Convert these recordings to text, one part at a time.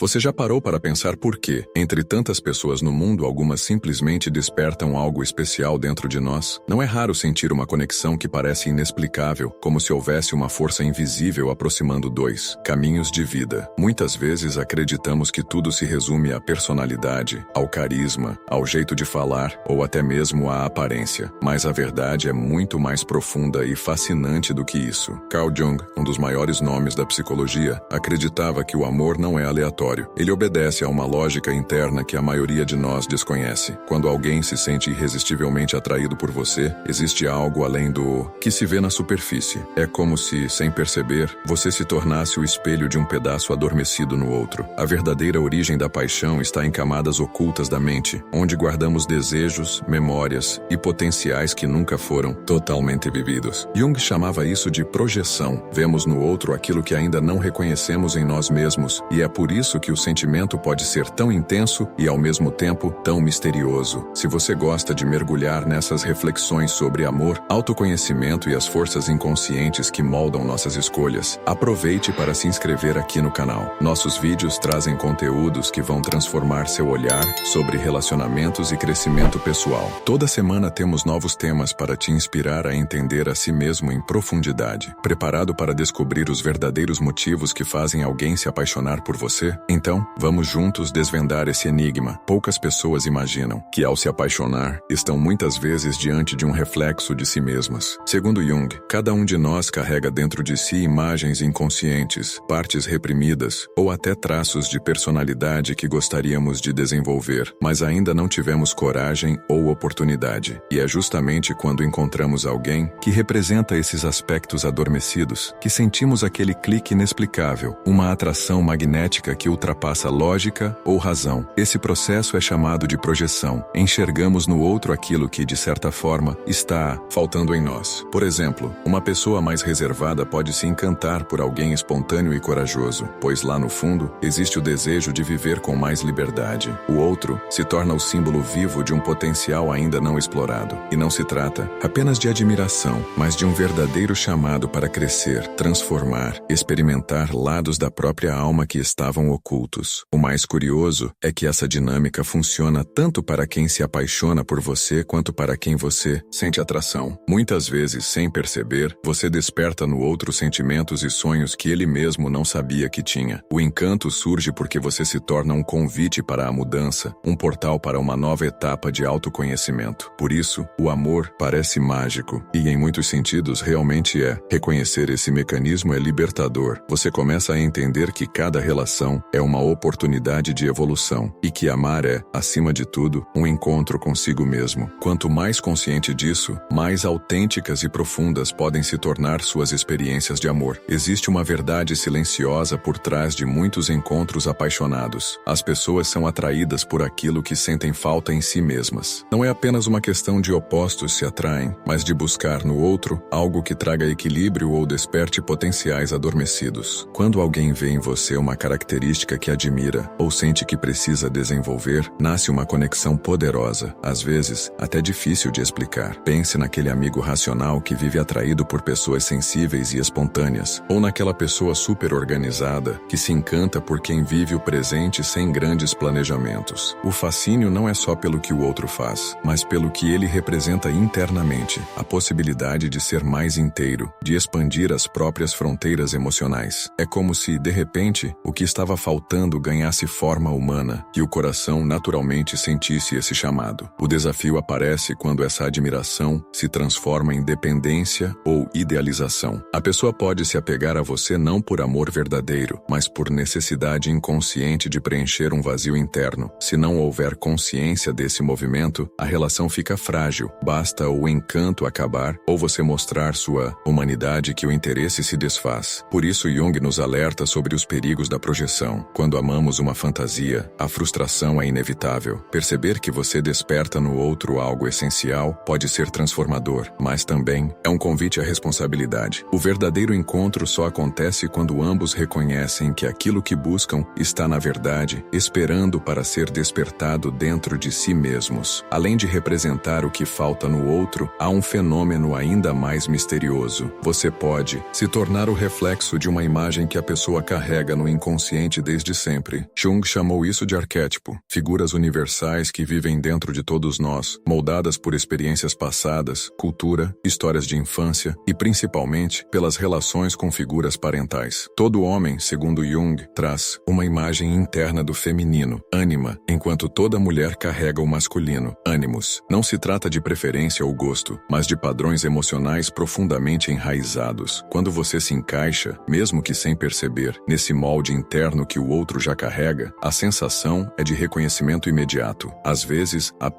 Você já parou para pensar por que, entre tantas pessoas no mundo, algumas simplesmente despertam algo especial dentro de nós? Não é raro sentir uma conexão que parece inexplicável, como se houvesse uma força invisível aproximando dois caminhos de vida. Muitas vezes acreditamos que tudo se resume à personalidade, ao carisma, ao jeito de falar ou até mesmo à aparência. Mas a verdade é muito mais profunda e fascinante do que isso. Carl Jung, um dos maiores nomes da psicologia, acreditava que o amor não é aleatório. Ele obedece a uma lógica interna que a maioria de nós desconhece. Quando alguém se sente irresistivelmente atraído por você, existe algo além do que se vê na superfície. É como se, sem perceber, você se tornasse o espelho de um pedaço adormecido no outro. A verdadeira origem da paixão está em camadas ocultas da mente, onde guardamos desejos, memórias e potenciais que nunca foram totalmente vividos. Jung chamava isso de projeção. Vemos no outro aquilo que ainda não reconhecemos em nós mesmos, e é por isso que o sentimento pode ser tão intenso e, ao mesmo tempo, tão misterioso. Se você gosta de mergulhar nessas reflexões sobre amor, autoconhecimento e as forças inconscientes que moldam nossas escolhas, aproveite para se inscrever aqui no canal. Nossos vídeos trazem conteúdos que vão transformar seu olhar sobre relacionamentos e crescimento pessoal. Toda semana temos novos temas para te inspirar a entender a si mesmo em profundidade. Preparado para descobrir os verdadeiros motivos que fazem alguém se apaixonar por você? Então, vamos juntos desvendar esse enigma. Poucas pessoas imaginam que, ao se apaixonar, estão muitas vezes diante de um reflexo de si mesmas. Segundo Jung, cada um de nós carrega dentro de si imagens inconscientes, partes reprimidas ou até traços de personalidade que gostaríamos de desenvolver, mas ainda não tivemos coragem ou oportunidade. E é justamente quando encontramos alguém que representa esses aspectos adormecidos que sentimos aquele clique inexplicável, uma atração magnética que ultrapassa lógica ou razão. Esse processo é chamado de projeção. Enxergamos no outro aquilo que, de certa forma, está faltando em nós. Por exemplo, uma pessoa mais reservada pode se encantar por alguém espontâneo e corajoso, pois lá no fundo existe o desejo de viver com mais liberdade. O outro se torna o símbolo vivo de um potencial ainda não explorado. E não se trata apenas de admiração, mas de um verdadeiro chamado para crescer, transformar, experimentar lados da própria alma que estavam ocultos. O mais curioso é que essa dinâmica funciona tanto para quem se apaixona por você quanto para quem você sente atração. Muitas vezes, sem perceber, você desperta no outro sentimentos e sonhos que ele mesmo não sabia que tinha. O encanto surge porque você se torna um convite para a mudança, um portal para uma nova etapa de autoconhecimento. Por isso, o amor parece mágico, e em muitos sentidos realmente é. Reconhecer esse mecanismo é libertador. Você começa a entender que cada relação é uma oportunidade de evolução, e que amar é, acima de tudo, um encontro consigo mesmo. Quanto mais consciente disso, mais autênticas e profundas podem se tornar suas experiências de amor. Existe uma verdade silenciosa por trás de muitos encontros apaixonados. As pessoas são atraídas por aquilo que sentem falta em si mesmas. Não é apenas uma questão de opostos se atraem, mas de buscar no outro algo que traga equilíbrio ou desperte potenciais adormecidos. Quando alguém vê em você uma característica que admira ou sente que precisa desenvolver, nasce uma conexão poderosa, às vezes até difícil de explicar. Pense naquele amigo racional que vive atraído por pessoas sensíveis e espontâneas, ou naquela pessoa super organizada que se encanta por quem vive o presente sem grandes planejamentos. O fascínio não é só pelo que o outro faz, mas pelo que ele representa internamente, a possibilidade de ser mais inteiro, de expandir as próprias fronteiras emocionais. É como se, de repente, o que estava faltando ganhasse forma humana e o coração naturalmente sentisse esse chamado. O desafio aparece quando essa admiração se transforma em dependência ou idealização. A pessoa pode se apegar a você não por amor verdadeiro, mas por necessidade inconsciente de preencher um vazio interno. Se não houver consciência desse movimento, a relação fica frágil. Basta o encanto acabar ou você mostrar sua humanidade que o interesse se desfaz. Por isso Jung nos alerta sobre os perigos da projeção. Quando amamos uma fantasia, a frustração é inevitável. Perceber que você desperta no outro algo essencial pode ser transformador, mas também é um convite à responsabilidade. O verdadeiro encontro só acontece quando ambos reconhecem que aquilo que buscam está, na verdade, esperando para ser despertado dentro de si mesmos. Além de representar o que falta no outro, há um fenômeno ainda mais misterioso. Você pode se tornar o reflexo de uma imagem que a pessoa carrega no inconsciente desde sempre. Jung chamou isso de arquétipo, figuras universais que vivem dentro de todos nós, moldadas por experiências passadas, cultura, histórias de infância e principalmente pelas relações com figuras parentais. Todo homem, segundo Jung, traz uma imagem interna do feminino, ânima, enquanto toda mulher carrega o masculino, ânimos. Não se trata de preferência ou gosto, mas de padrões emocionais profundamente enraizados. Quando você se encaixa, mesmo que sem perceber, nesse molde interno que o outro já carrega, a sensação é de reconhecimento imediato. Às vezes, a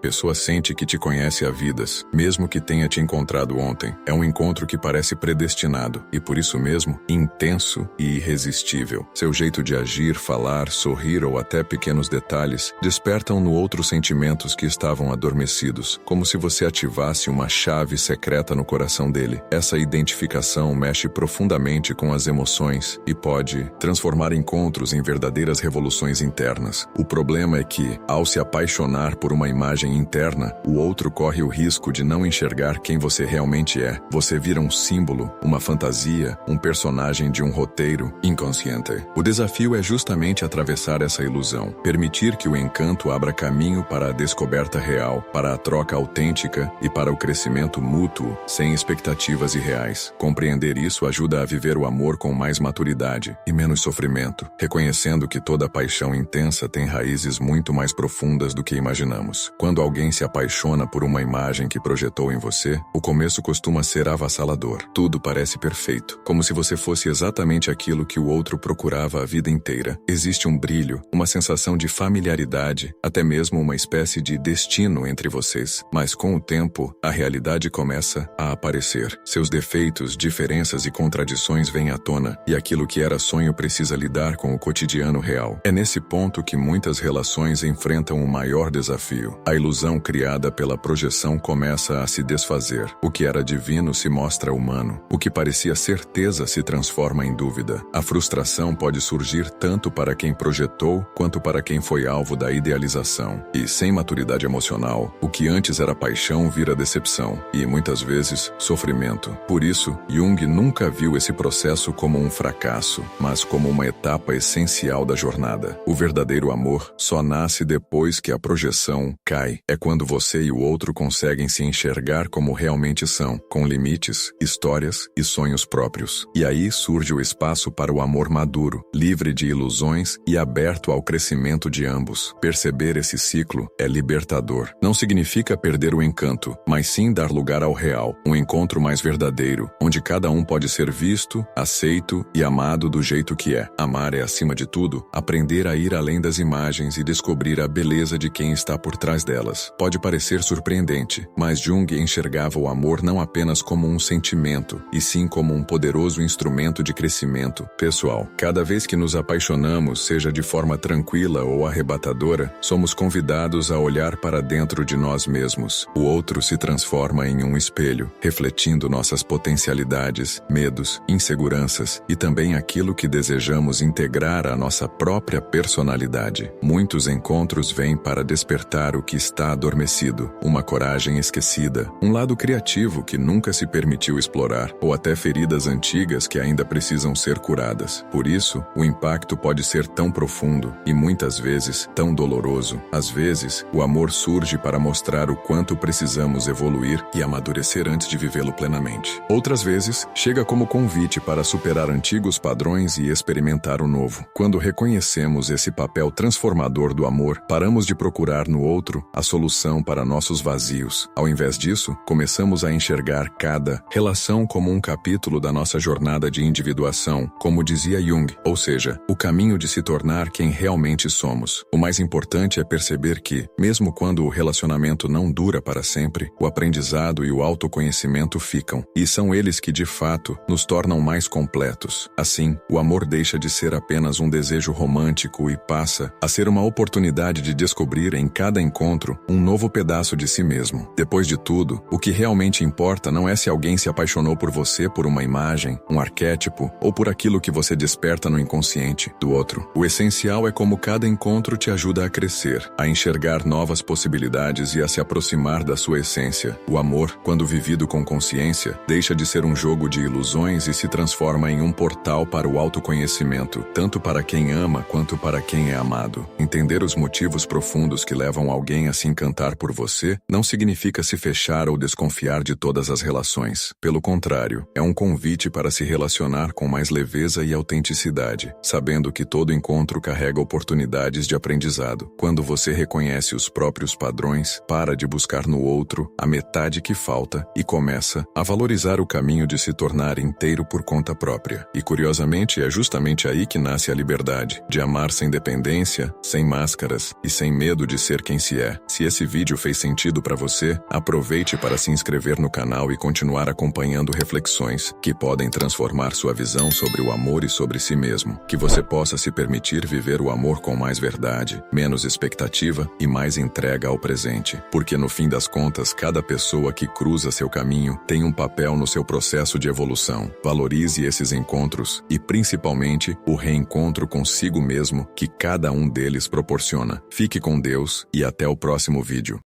pessoa sente que te conhece há vidas, mesmo que tenha te encontrado ontem. É um encontro que parece predestinado e, por isso mesmo, intenso e irresistível. Seu jeito de agir, falar, sorrir ou até pequenos detalhes despertam no outro sentimentos que estavam adormecidos, como se você ativasse uma chave secreta no coração dele. Essa identificação mexe profundamente com as emoções e pode transformar encontros em verdadeiras revoluções internas. O problema é que, ao se apaixonar por uma imagem interna, o outro corre o risco de não enxergar quem você realmente é. Você vira um símbolo, uma fantasia, um personagem de um roteiro inconsciente. O desafio é justamente atravessar essa ilusão, permitir que o encanto abra caminho para a descoberta real, para a troca autêntica e para o crescimento mútuo, sem expectativas irreais. Compreender isso ajuda a viver o amor com mais maturidade e menos sofrimento, reconhecendo que toda paixão intensa tem raízes muito mais profundas do que imaginamos. Quando alguém se apaixona por uma imagem que projetou em você, o começo costuma ser avassalador. Tudo parece perfeito, como se você fosse exatamente aquilo que o outro procurava a vida inteira. Existe um brilho, uma sensação de familiaridade, até mesmo uma espécie de destino entre vocês. Mas com o tempo, a realidade começa a aparecer. Seus defeitos, diferenças e contradições vêm à tona, e aquilo que era sonho precisa lidar com o cotidiano real. É nesse ponto que muitas relações enfrentam o maior desafio. A ilusão criada pela projeção começa a se desfazer. O que era divino se mostra humano. O que parecia certeza se transforma em dúvida. A frustração pode surgir tanto para quem projetou quanto para quem foi alvo da idealização. E sem maturidade emocional, o que antes era paixão vira decepção e, muitas vezes, sofrimento. Por isso, Jung nunca viu esse processo como um fracasso, mas como uma etapa essencial da jornada. O verdadeiro amor só nasce depois que a projeção cai. É quando você e o outro conseguem se enxergar como realmente são, com limites, histórias e sonhos próprios. E aí surge o espaço para o amor maduro, livre de ilusões e aberto ao crescimento de ambos. Perceber esse ciclo é libertador. Não significa perder o encanto, mas sim dar lugar ao real, um encontro mais verdadeiro, onde cada um pode ser visto, aceito e amado do jeito que é. Amar é, acima de tudo, aprender a ir além das imagens e descobrir a beleza de quem está por trás delas. Pode parecer surpreendente, mas Jung enxergava o amor não apenas como um sentimento, e sim como um poderoso instrumento de crescimento pessoal. Cada vez que nos apaixonamos, seja de forma tranquila ou arrebatadora, somos convidados a olhar para dentro de nós mesmos. O outro se transforma em um espelho, refletindo nossas potencialidades, medos, inseguranças e também aquilo que desejamos integrar à nossa própria personalidade. Muitos encontros vêm para despertar o que está adormecido, uma coragem esquecida, um lado criativo que nunca se permitiu explorar, ou até feridas antigas que ainda precisam ser curadas. Por isso, o impacto pode ser tão profundo e muitas vezes tão doloroso. Às vezes, o amor surge para mostrar o quanto precisamos evoluir e amadurecer antes de vivê-lo plenamente. Outras vezes, chega como convite para superar antigos padrões e experimentar o novo. Quando reconhecemos esse papel transformador do amor, paramos de procurar no outro a solução para nossos vazios. Ao invés disso, começamos a enxergar cada relação como um capítulo da nossa jornada de individuação, como dizia Jung, ou seja, o caminho de se tornar quem realmente somos. O mais importante é perceber que, mesmo quando o relacionamento não dura para sempre, o aprendizado e o autoconhecimento ficam, e são eles que, de fato, nos tornam mais completos. Assim, o amor deixa de ser apenas um desejo romântico e passa a ser uma oportunidade de descobrir em cada encontro um novo pedaço de si mesmo. Depois de tudo, o que realmente importa não é se alguém se apaixonou por você por uma imagem, um arquétipo ou por aquilo que você desperta no inconsciente do outro. O essencial é como cada encontro te ajuda a crescer, a enxergar novas possibilidades e a se aproximar da sua essência. O amor, quando vivido com consciência, deixa de ser um jogo de ilusões e se transforma em um portal para o autoconhecimento. respeito, tanto para quem ama quanto para quem é amado. Entender os motivos profundos que levam alguém a se encantar por você não significa se fechar ou desconfiar de todas as relações. Pelo contrário, é um convite para se relacionar com mais leveza e autenticidade, sabendo que todo encontro carrega oportunidades de aprendizado. Quando você reconhece os próprios padrões, para de buscar no outro a metade que falta e começa a valorizar o caminho de se tornar inteiro por conta própria. E curiosamente, é justamente aí que nasce a liberdade, de amar sem dependência, sem máscaras e sem medo de ser quem se é. Se esse vídeo fez sentido para você, aproveite para se inscrever no canal e continuar acompanhando reflexões que podem transformar sua visão sobre o amor e sobre si mesmo. Que você possa se permitir viver o amor com mais verdade, menos expectativa e mais entrega ao presente. Porque no fim das contas, cada pessoa que cruza seu caminho tem um papel no seu processo de evolução. Valorize esses encontros e, principalmente, o reencontro consigo mesmo que cada um deles proporciona. Fique com Deus e até o próximo vídeo.